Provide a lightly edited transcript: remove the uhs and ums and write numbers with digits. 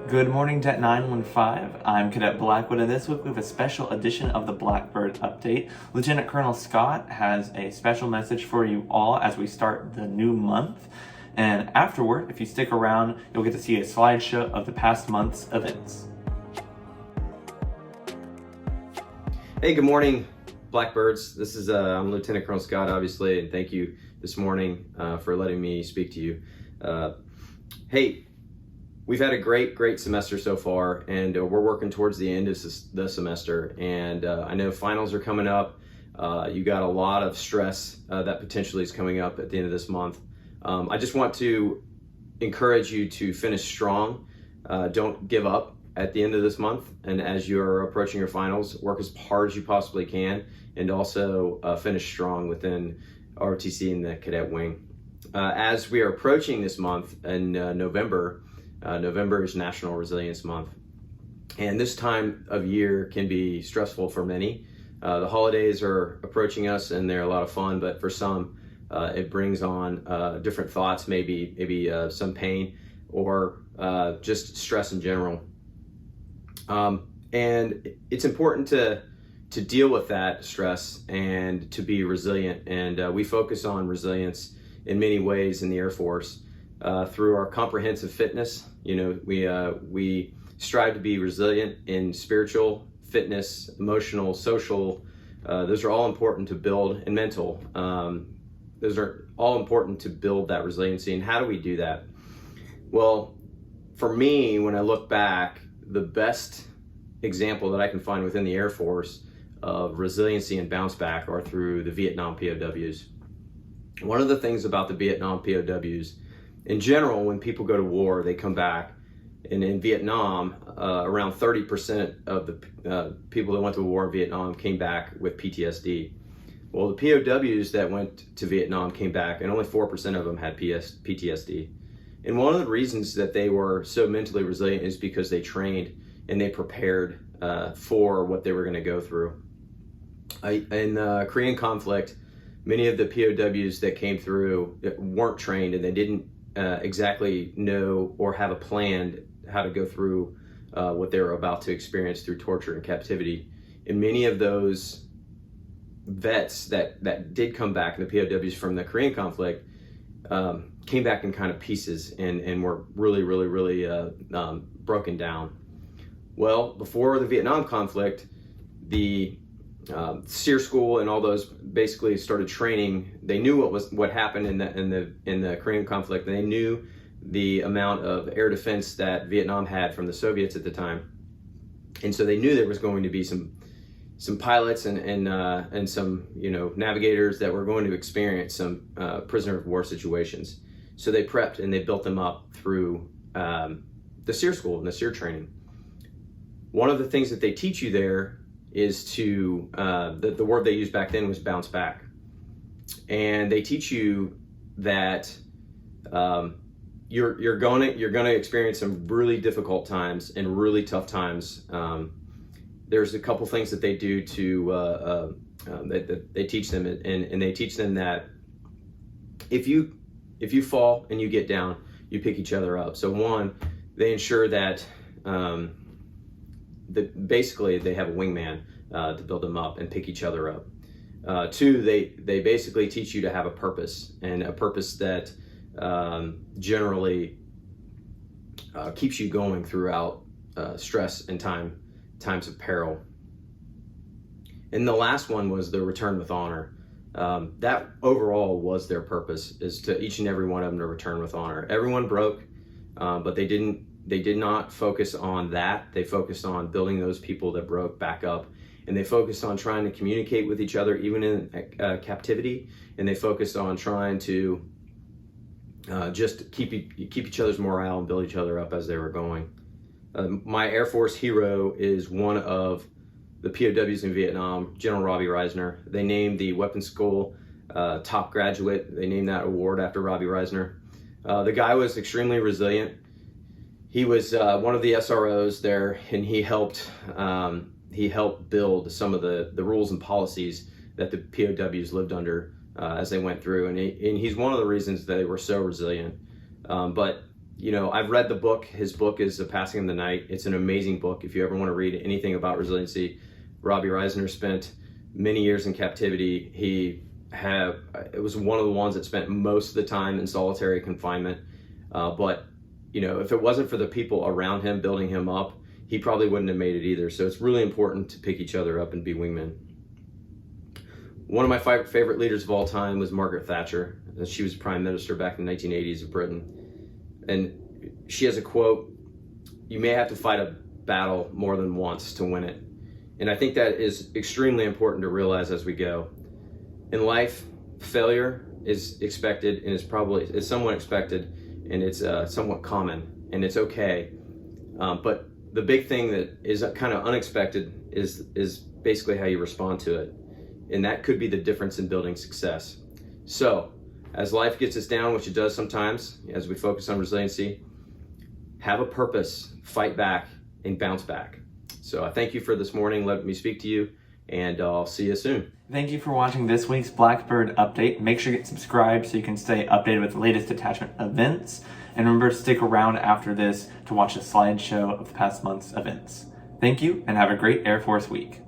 Good morning, Det 915. I'm Cadet Blackwood, and this week we have a special edition of the Blackbird update. Lieutenant Colonel Scott has a special message for you all as we start the new month. And afterward, if you stick around, you'll get to see a slideshow of the past month's events. Hey, good morning, Blackbirds. This is I'm Lieutenant Colonel Scott, obviously, and thank you this morning for letting me speak to you. Hey, we've had a great semester so far, and we're working towards the end of the semester. And I know finals are coming up. You got a lot of stress that potentially is coming up at the end of this month. I just want to encourage you to finish strong. Don't give up at the end of this month, and as you're approaching your finals, work as hard as you possibly can, and also finish strong within ROTC and the cadet wing. As we are approaching this month in November, November is National Resilience Month, and this time of year can be stressful for many. The holidays are approaching us, and they're a lot of fun, but for some, it brings on different thoughts, maybe some pain, or just stress in general. And it's important to deal with that stress and to be resilient. And we focus on resilience in many ways in the Air Force through our comprehensive fitness. You know, we strive to be resilient in spiritual, fitness, emotional, social. Those are all important to build, and mental. Those are all important to build that resiliency. And how do we do that? Well, for me, when I look back, the best example that I can find within the Air Force of resiliency and bounce back are through the Vietnam POWs. One of the things about the Vietnam POWs, in general, when people go to war, they come back. And in Vietnam, around 30% of the people that went to war in Vietnam came back with PTSD. Well, the POWs that went to Vietnam came back, and only 4% of them had PTSD. And one of the reasons that they were so mentally resilient is because they trained and they prepared for what they were going to go through. In the Korean conflict, many of the POWs that came through weren't trained, and they didn't exactly know or have a plan how to go through what they were about to experience through torture and captivity. And many of those vets that did come back, the POWs from the Korean conflict, came back in kind of pieces and were really broken down. Well, before the Vietnam conflict, the SEER school and all those basically started training. They knew what happened in the Korean conflict. They knew the amount of air defense that Vietnam had from the Soviets at the time, and so they knew there was going to be some pilots and some navigators that were going to experience some prisoner of war situations. So they prepped and they built them up through the SEER school and the SEER training. One of the things that they teach you there is to the word they used back then was bounce back, and they teach you that you're gonna experience some really difficult times and really tough times. There's a couple things that they do to that they teach them, and they teach them that if you fall and you get down, you pick each other up. So one, they ensure that basically they have a wingman to build them up and pick each other up. Two, they basically teach you to have a purpose, and a purpose that generally keeps you going throughout stress and times of peril. And the last one was the return with honor. That overall was their purpose, is to each and every one of them to return with honor. Everyone broke, but they did not focus on that. They focused on building those people that broke back up, and they focused on trying to communicate with each other even in captivity, and they focused on trying to just keep each other's morale and build each other up as they were going. My Air Force hero is one of the POWs in Vietnam, General Robbie Reisner. They named the weapons school top graduate. They named that award after Robbie Reisner. The guy was extremely resilient. He was one of the SROs there, and he helped build some of the rules and policies that the POWs lived under as they went through. And he's one of the reasons that they were so resilient. But I've read the book. His book is The Passing of the Night. It's an amazing book. If you ever want to read anything about resiliency, Robbie Reisner spent many years in captivity. It was one of the ones that spent most of the time in solitary confinement. But if it wasn't for the people around him building him up, he probably wouldn't have made it either. So it's really important to pick each other up and be wingmen. One of my favorite leaders of all time was Margaret Thatcher. She was prime minister back in the 1980s of Britain. And she has a quote, "You may have to fight a battle more than once to win it." And I think that is extremely important to realize as we go. In life, failure is expected, and it's somewhat expected, and it's somewhat common, and it's okay. But the big thing that is kind of unexpected is basically how you respond to it. And that could be the difference in building success. So, as life gets us down, which it does sometimes, as we focus on resiliency, have a purpose, fight back, and bounce back. So I thank you for this morning. Let me speak to you, and I'll see you soon. Thank you for watching this week's Blackbird update. Make sure you get subscribed so you can stay updated with the latest detachment events. And remember to stick around after this to watch a slideshow of the past month's events. Thank you, and have a great Air Force week.